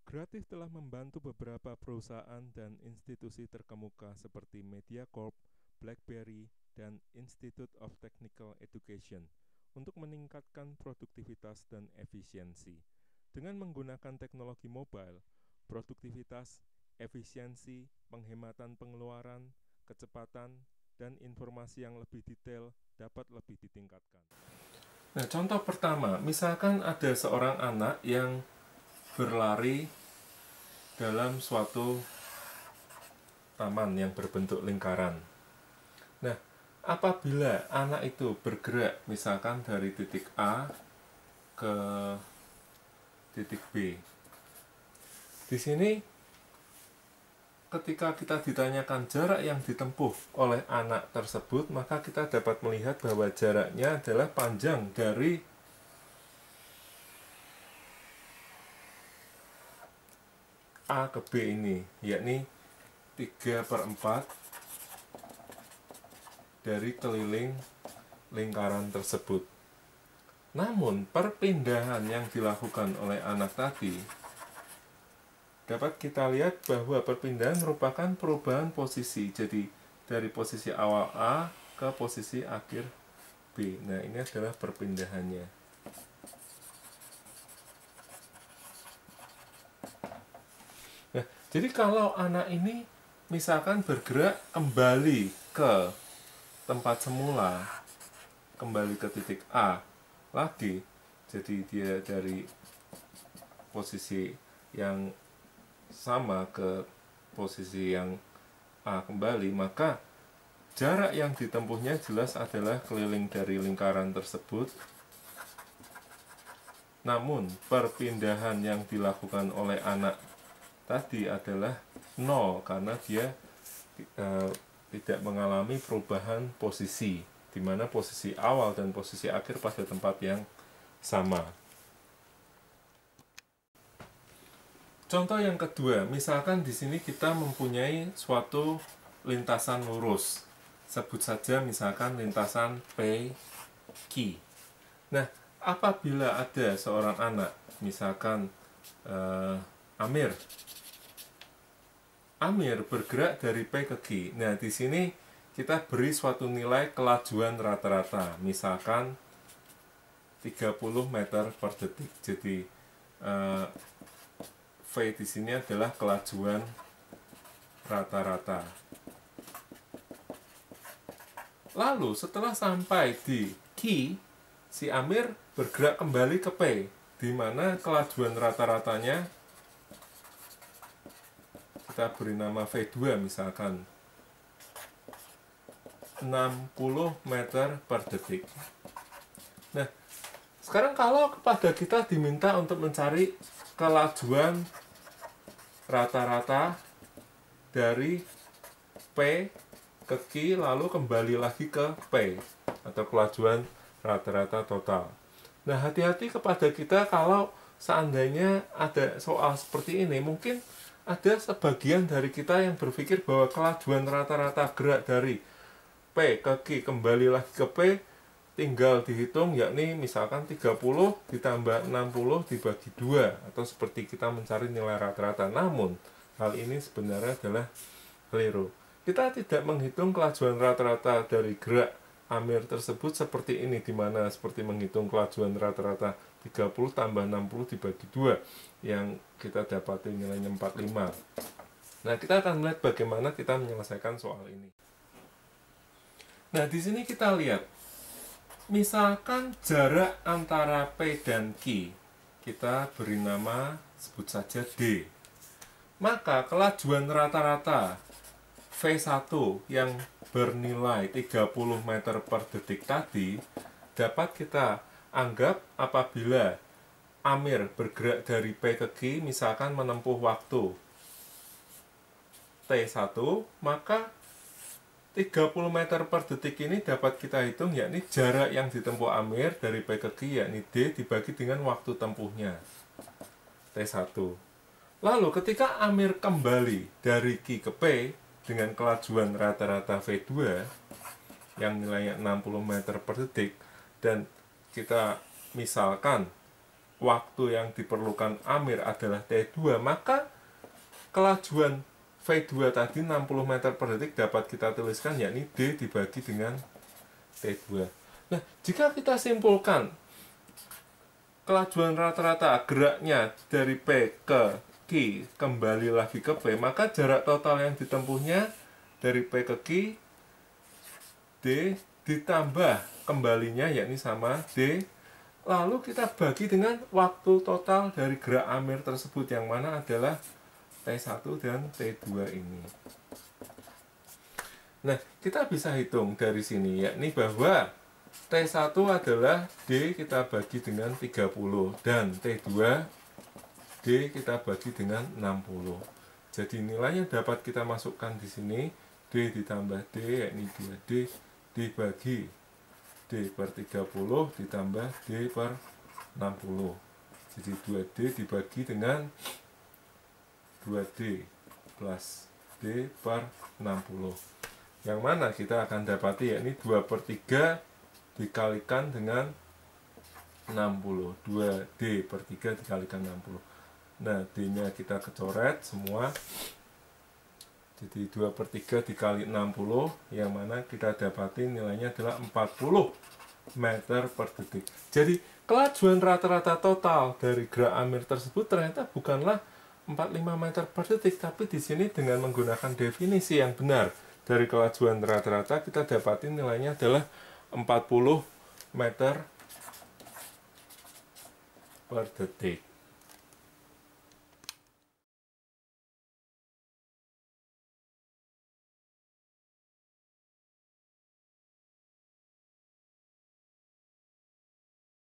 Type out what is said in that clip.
Gratif telah membantu beberapa perusahaan dan institusi terkemuka seperti MediaCorp, BlackBerry, dan Institute of Technical Education untuk meningkatkan produktivitas dan efisiensi. Dengan menggunakan teknologi mobile, produktivitas, efisiensi, penghematan pengeluaran, kecepatan, dan informasi yang lebih detail dapat lebih ditingkatkan. Nah, contoh pertama, misalkan ada seorang anak yang berlari dalam suatu taman yang berbentuk lingkaran. Nah, apabila anak itu bergerak misalkan dari titik A ke titik B. Di sini ketika kita ditanyakan jarak yang ditempuh oleh anak tersebut, maka kita dapat melihat bahwa jaraknya adalah panjang dari A ke B ini, yakni 3/4 dari keliling lingkaran tersebut. Namun, perpindahan yang dilakukan oleh anak tadi dapat kita lihat bahwa perpindahan merupakan perubahan posisi. Jadi, dari posisi awal A ke posisi akhir B. Nah, ini adalah perpindahannya. Nah, jadi kalau anak ini misalkan bergerak kembali ke tempat semula, kembali ke titik A lagi, jadi dia dari posisi yang sama ke posisi yang A kembali, maka jarak yang ditempuhnya jelas adalah keliling dari lingkaran tersebut. Namun perpindahan yang dilakukan oleh anak tadi adalah 0 karena dia tidak mengalami perubahan posisi, di mana posisi awal dan posisi akhir pada tempat yang sama. Contoh yang kedua, misalkan di sini kita mempunyai suatu lintasan lurus. Sebut saja misalkan lintasan PQ. Nah, apabila ada seorang anak, misalkan Amir bergerak dari P ke Q. Nah, di sini kita beri suatu nilai kelajuan rata-rata, misalkan 30 meter per detik. Jadi V di sini adalah kelajuan rata-rata. Lalu setelah sampai di Q, si Amir bergerak kembali ke P, di mana kelajuan rata-ratanya kita beri nama V2 misalkan 60 meter per detik. Nah, sekarang kalau kepada kita diminta untuk mencari kelajuan rata-rata dari P ke Q lalu kembali lagi ke P atau kelajuan rata-rata total. Nah, hati-hati kepada kita kalau seandainya ada soal seperti ini. Mungkin ada sebagian dari kita yang berpikir bahwa kelajuan rata-rata gerak dari P ke Q kembali lagi ke P tinggal dihitung, yakni misalkan 30 ditambah 60 dibagi 2, atau seperti kita mencari nilai rata-rata. Namun, hal ini sebenarnya adalah keliru. Kita tidak menghitung kelajuan rata-rata dari gerak Amir tersebut seperti ini, dimana seperti menghitung kelajuan rata-rata 30 tambah 60 dibagi 2 yang kita dapati nilainya 45. Nah, kita akan melihat bagaimana kita menyelesaikan soal ini. Nah, di sini kita lihat, misalkan jarak antara P dan Q kita beri nama, sebut saja D. Maka kelajuan rata-rata V1 yang bernilai 30 meter per detik tadi dapat kita anggap apabila Amir bergerak dari P ke Q misalkan menempuh waktu T1, maka 30 meter per detik ini dapat kita hitung, yakni jarak yang ditempuh Amir dari P ke Q, yakni D dibagi dengan waktu tempuhnya T1. Lalu ketika Amir kembali dari Q ke P dengan kelajuan rata-rata V2 yang nilainya 60 meter per detik, dan kita misalkan waktu yang diperlukan Amir adalah T2, maka kelajuan V2 tadi 60 meter per detik dapat kita tuliskan yakni D dibagi dengan T2. Nah, jika kita simpulkan kelajuan rata-rata geraknya dari P ke Q kembali lagi ke P, maka jarak total yang ditempuhnya dari P ke Q D ditambah kembalinya yakni sama D, lalu kita bagi dengan waktu total dari gerak Amir tersebut yang mana adalah T1 dan T2 ini. Nah, kita bisa hitung dari sini yakni bahwa T1 adalah D kita bagi dengan 30 dan T2 D kita bagi dengan 60. Jadi nilainya dapat kita masukkan di sini, D ditambah D yakni 2D dibagi D per 30 ditambah D per 60. Jadi 2D dibagi dengan 2D plus D per 60. Yang mana kita akan dapati yakni 2 per 3 dikalikan dengan 60. 2D per 3 dikalikan 60. Nah, D-nya kita kecoret semua. Jadi 2 per 3 dikali 60, yang mana kita dapati nilainya adalah 40 meter per detik. Jadi kelajuan rata-rata total dari gerak Amir tersebut ternyata bukanlah 45 meter per detik, tapi di sini dengan menggunakan definisi yang benar dari kelajuan rata-rata kita dapati nilainya adalah 40 meter per detik.